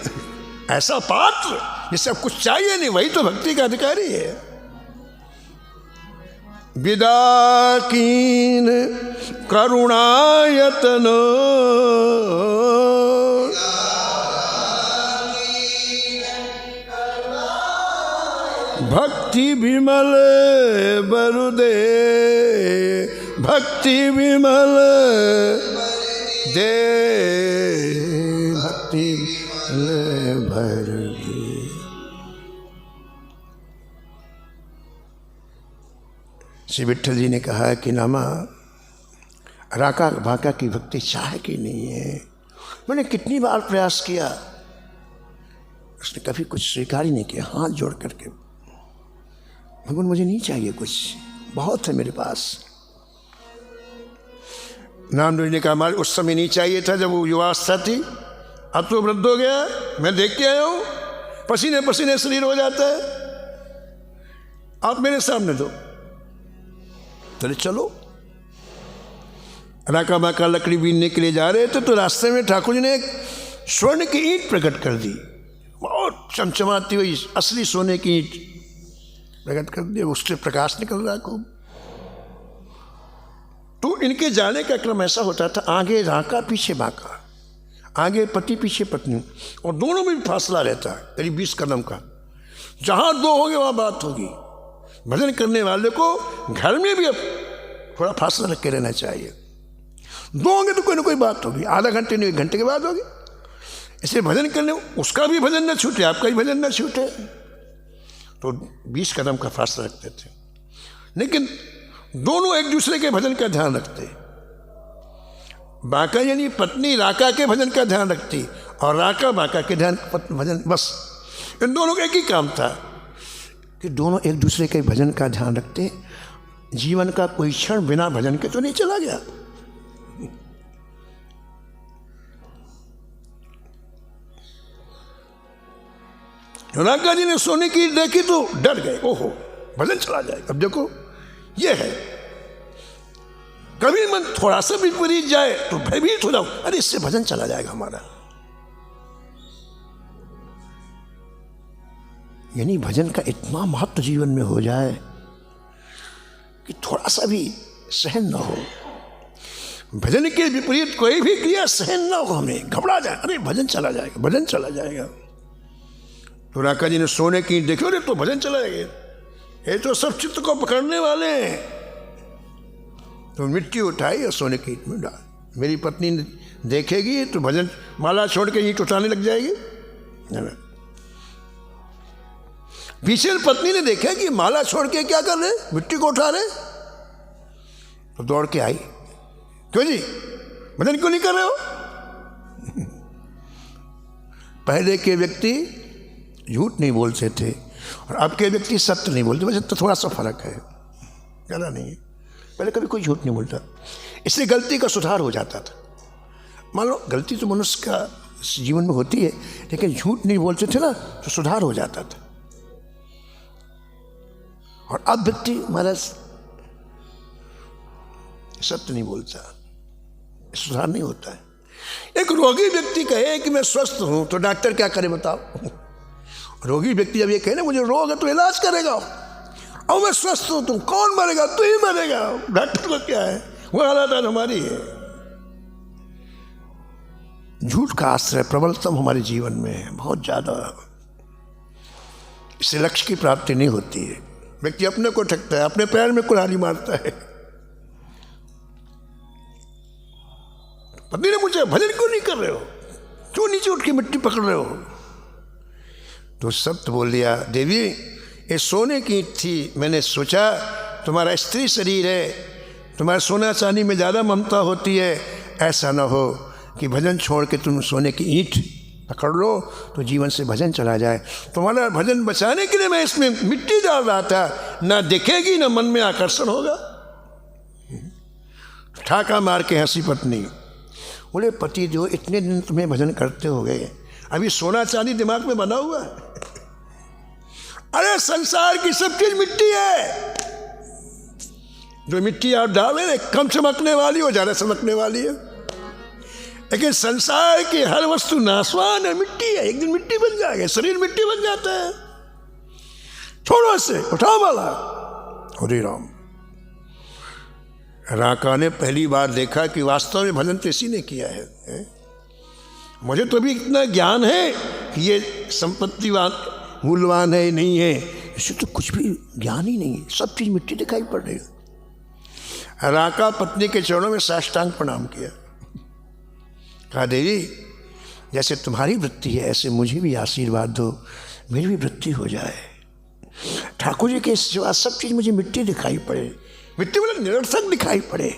Speaker 1: ऐसा पात्र जिसे अब कुछ चाहिए नहीं, वही तो भक्ति का अधिकारी है। विदा कीन करुणायतन, भक्ति विमल बरुदे, भक्ति विमल दे, भक्ति भर दे। श्री विट्ठल जी ने कहा कि नामा राका भाका की भक्ति चाह की नहीं है। मैंने कितनी बार प्रयास किया, उसने कभी कुछ स्वीकार ही नहीं किया। हाथ जोड़ करके, भगवान मुझे नहीं चाहिए कुछ, बहुत है मेरे पास। नामदेव ने कहा उस समय नहीं चाहिए था जब वो युवावस्था थी, अब तो वृद्ध हो गया, मैं देख के आया हूँ, पसीने पसीने शरीर हो जाता है, आप मेरे सामने दो। चले चलो। राका बाका लकड़ी बीनने के लिए जा रहे थे तो रास्ते में ठाकुर जी ने एक स्वर्ण की ईंट प्रकट कर दी, बहुत चमचमाती हुई असली सोने की ईंट प्रकट कर दी, उससे प्रकाश निकल रहा खूब। तो इनके जाने का क्रम ऐसा होता था, आगे राका पीछे बाका, आगे पति पीछे पत्नी, और दोनों में भी फासला रहता है करीब 20 कदम का। जहां दो होंगे वहां बात होगी। भजन करने वाले को घर में भी अब थोड़ा फासला रख के रहना चाहिए। दो होंगे तो कोई ना कोई बात होगी, आधा घंटे नहीं 1 घंटे के बाद होगी। इसे भजन करने, उसका भी भजन न छूटे, आपका भी भजन न छूटे, तो 20 कदम का फासला रखते थे। लेकिन दोनों एक दूसरे के भजन का ध्यान रखते। बांका यानी पत्नी राका के भजन का ध्यान रखती और राका बांका के ध्यान भजन, बस इन दोनों का एक ही काम था कि दोनों एक दूसरे के भजन का ध्यान रखते। जीवन का कोई क्षण बिना भजन के तो नहीं चला गया। राका जी ने सोने की ईंट देखी तो डर गए, ओहो भजन चला जाएगा। अब देखो ये है, कभी मन थोड़ा सा विपरीत जाए तो भयभीत हो जाओ, अरे इससे भजन चला जाएगा हमारा। यानी भजन का इतना महत्व जीवन में हो जाए कि थोड़ा सा भी सहन न हो, भजन के विपरीत कोई भी क्रिया सहन न हो, हमें घबरा जाए, अरे भजन चला जाएगा, भजन चला जाएगा। तो राका जी ने सोने की ईंट देखी, अरे तो भजन चला जाएगा, ये तो सब चित्त को पकड़ने वाले हैं। तो मिट्टी उठाई और सोने की ईंट में डाल। मेरी पत्नी देखेगी तो भजन माला छोड़ के ईंट उठाने लग जाएगी। पीछे पत्नी ने देखा कि माला छोड़ के क्या कर रहे, मिट्टी को उठा रहे, तो दौड़ के आई, क्यों जी भजन क्यों नहीं कर रहे हो? पहले के व्यक्ति झूठ नहीं बोलते थे और अब के व्यक्ति सत्य नहीं बोलते, वैसे तो थोड़ा सा फर्क है, ज़्यादा नहीं है। पहले कभी कोई झूठ नहीं बोलता, इससे गलती का सुधार हो जाता था। मान लो गलती तो मनुष्य का जीवन में होती है, लेकिन झूठ नहीं बोलते थे ना तो सुधार हो जाता था। और अब व्यक्ति महाराज सत्य नहीं बोलता, सुधार नहीं होता है। एक रोगी व्यक्ति कहे कि मैं स्वस्थ हूं तो डॉक्टर क्या करे बताओ? रोगी व्यक्ति जब ये कहे ना मुझे रोग है तो इलाज करेगा, और मैं स्वस्थ हूं, तुम कौन मरेगा? तू ही मरेगा, डॉक्टर को क्या है? वो हालत हमारी है। झूठ का आश्रय प्रबलतम हमारे जीवन में है, बहुत ज्यादा। इससे लक्ष्य की प्राप्ति नहीं होती है। व्यक्ति अपने को ठगता है, अपने पैर में कुल्हाड़ी मारता है। पत्नी ने पूछा भजन क्यों नहीं कर रहे हो, क्यों नीचे उठ के मिट्टी पकड़ रहे हो? तो सत्य बोल दिया, देवी ये सोने की ईंट थी, मैंने सोचा तुम्हारा स्त्री शरीर है, तुम्हारा सोना चांदी में ज़्यादा ममता होती है, ऐसा ना हो कि भजन छोड़ के तुम सोने की ईंट पकड़ लो तो जीवन से भजन चला जाए। तुम्हारा भजन बचाने के लिए मैं इसमें मिट्टी डाल रहा था, ना दिखेगी ना मन में आकर्षण होगा। ठाका मार के हंसी पत्नी, बोले पति जो इतने दिन तुम्हें भजन करते हो गए, अभी सोना चांदी दिमाग में बना हुआ है? अरे संसार की सब चीज मिट्टी है, जो मिट्टी आप डाले कम चमकने वाली हो, ज्यादा चमकने वाली है, लेकिन संसार की हर वस्तु नाशवान है, मिट्टी है, एक दिन मिट्टी बन जाएगा, शरीर मिट्टी बन जाता है। छोड़ो इसे, उठाओ माला। हरे राम। राका ने पहली बार देखा कि वास्तव में भजन तो इसी ने किया है। मुझे तो भी इतना ज्ञान है कि ये संपत्तिवान मूल्यवान है नहीं है, इससे तो कुछ भी ज्ञान ही नहीं है, सब चीज मिट्टी दिखाई पड़ रही है। राका पत्नी के चरणों में साष्टांग प्रणाम किया, कहा देवी जैसे तुम्हारी वृत्ति है ऐसे मुझे भी आशीर्वाद दो, मेरी भी वृत्ति हो जाए। ठाकुर जी के सिवा सब चीज मुझे मिट्टी दिखाई पड़े, मिट्टी मतलब निरर्थक दिखाई पड़े।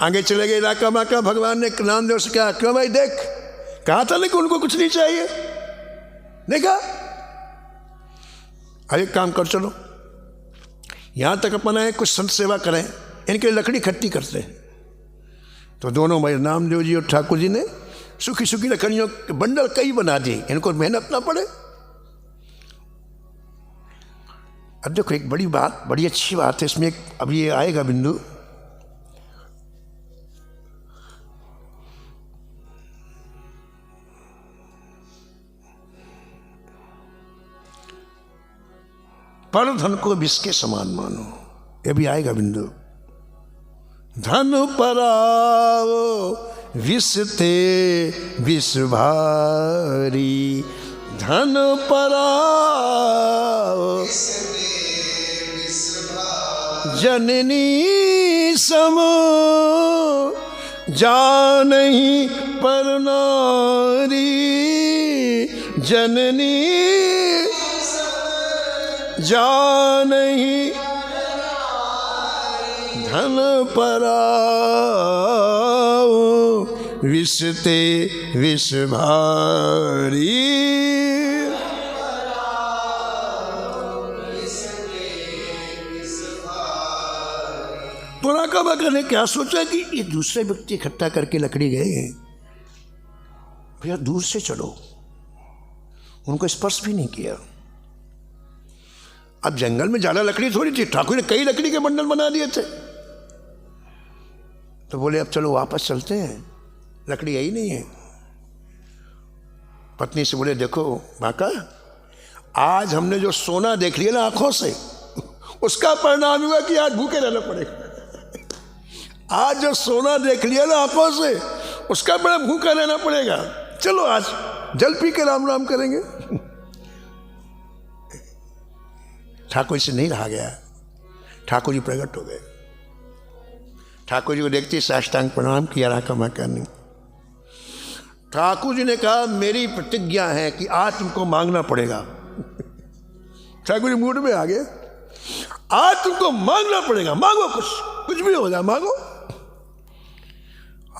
Speaker 1: आगे चले गए राका माका, भगवान ने नामदेव से कहा क्यों भाई देख, कहा था लेकिन उनको कुछ नहीं चाहिए, देखा? अरे काम कर चलो, यहां तक अपना है कुछ संत सेवा करें, इनके लकड़ी इकट्ठी करते हैं। तो दोनों भाई नामदेव जी और ठाकुर जी ने सूखी सूखी लकड़ियों के बंडल कई बना दिए, इनको मेहनत ना पड़े। अब देखो एक बड़ी बात, बड़ी अच्छी बात है इसमें, अब ये आएगा बिंदु। पर धन को विष के समान मानो, ये भी आएगा बिंदु। धन पराओ विष ते विष भारी, धन पराओ जननी सम जानहि पर नारी, जननी जानहि धन पराओ, विषते विष भारी। तो राका बाका ने क्या सोचा कि ये दूसरे व्यक्ति इकट्ठा करके लकड़ी गए हैं, भैया दूर से चलो, उनको स्पर्श भी नहीं किया। अब जंगल में ज्यादा लकड़ी थोड़ी थी, ठाकुर ने कई लकड़ी के बंडल बना दिए थे। तो बोले अब चलो वापस चलते हैं, लकड़ी यही नहीं है। पत्नी से बोले देखो बाका, आज हमने जो सोना देख लिया ना आंखों से, उसका परिणाम हुआ कि आज भूखे रहना पड़ेगा। आज जो सोना देख लिया ना आंखों से, उसका परिणाम भूखा रहना पड़ेगा। चलो आज जल पी के राम राम करेंगे। ठाकुर जी से नहीं रहा गया, ठाकुर जी प्रकट हो गए। ठाकुर जी को देखते साष्टांग प्रणाम किया राका बाका ने। ठाकुर जी ने कहा मेरी प्रतिज्ञा है कि आज तुमको मांगना पड़ेगा। ठाकुर जी मूड में आ गए, आज तुमको मांगना पड़ेगा, मांगो, कुछ भी हो जाए मांगो।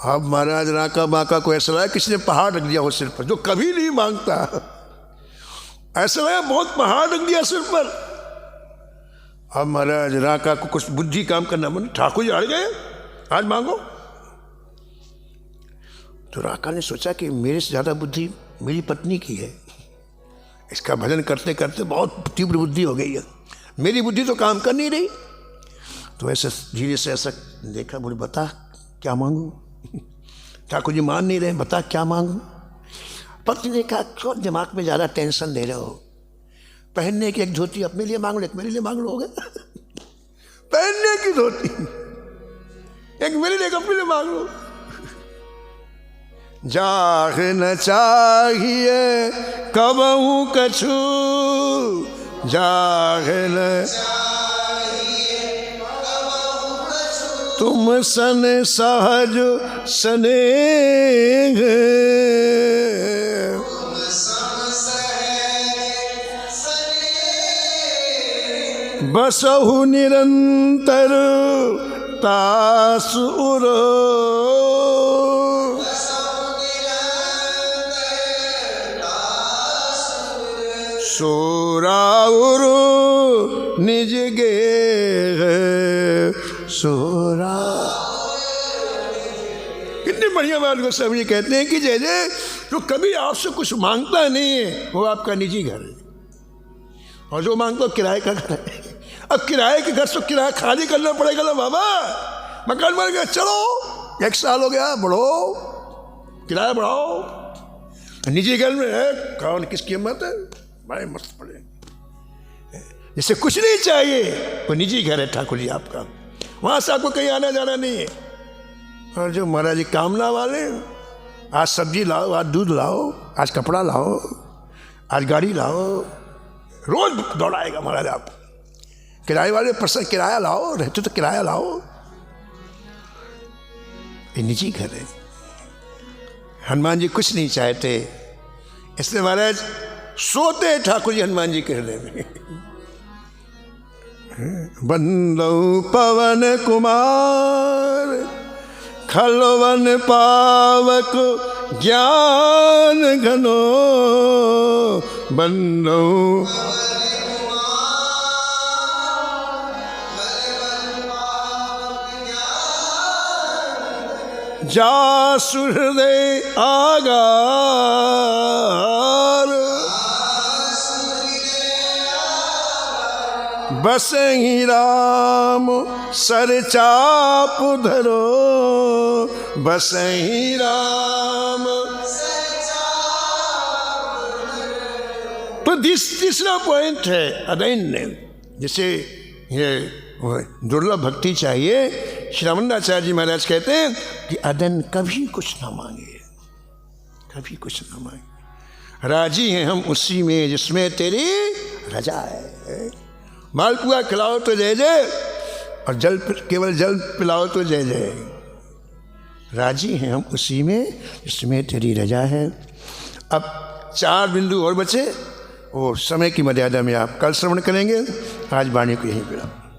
Speaker 1: अब महाराज राका बाका को ऐसा लगा किसी ने पहाड़ रख दिया हो सिर पर, जो कभी नहीं मांगता। ऐसा लगा बहुत पहाड़ रख दिया सिर पर। अब महाराज राका को कुछ बुद्धि काम करना बना, ठाकुर जी अड़ गए, आज मांगो। तो राका ने सोचा कि मेरे से ज्यादा बुद्धि मेरी पत्नी की है, इसका भजन करते करते बहुत तीव्र बुद्धि हो गई है, मेरी बुद्धि तो काम कर नहीं रही। तो ऐसे धीरे से ऐसा देखा, बोले बता क्या मांगू। ठाकुर जी मान नहीं रहे, बता क्या मांगू। पत्नी ने कहा क्यों दिमाग में ज़्यादा टेंशन दे रहे हो, पहनने की एक धोती अपने लिए मांग लो, एक मेरे लिए मांग लो, हो गया। पहनने की धोती एक मेरे लिए, एक अपने लिए मांग लो। जाह न चाहिए कबहू कछु, जाह न तुम सन सहज स्नेह, बसहु निरंतर तास उरो, सोराउरो निज गे सोरा। कितनी बढ़िया बात गोस्वामी जी कहते हैं कि जैसे जो कभी आपसे कुछ मांगता नहीं है वो आपका निजी घर है, और जो मांगता है किराए का घर है। अब किराए के घर से किराया खाली करना पड़ेगा ना बाबा, मकान बन गया, चलो 1 साल हो गया, बढ़ो किराया बढ़ाओ। निजी घर में है कौन किसकी हिम्मत है, बड़े मस्त पड़े। जिसे कुछ नहीं चाहिए वो निजी घर है ठाकुर जी आपका, वहां से आपको कहीं आना जाना नहीं है। और जो महाराज जी कामना वाले, आज सब्जी लाओ, आज दूध लाओ, आज कपड़ा लाओ, आज गाड़ी लाओ, रोज दौड़ाएगा महाराज आप। किराए वाले पर्सन किराया लाओ, रहते तो किराया लाओ। ये निजी घर है। हनुमान जी कुछ नहीं चाहते, इसलिए महाराज सोते ठाकुर जी हनुमान जी के हृदय में। बंदौ पवन कुमार खलवन पावक ज्ञान घनो, बंदौ जासु हृदय आगार, बसहि राम सर चाप धरो, बसहि राम। तो तीसरा पॉइंट है अदैन्य, जिसे ये दुर्लभ भक्ति चाहिए। श्रवणाचार्य जी महाराज कहते हैं कि अदन कभी कुछ ना मांगे, कभी कुछ ना मांगे। राजी हैं हम उसी में जिसमें तेरी रजा है। मालपुआ खिलाओ तो जय जय, और जल केवल जल पिलाओ तो जय जय। राजी हैं हम उसी में जिसमें तेरी रजा है। अब 4 बिंदु और बचे। वो समय की मर्यादा में आप कल श्रवण करेंगे। आज वाणी को यहीं पर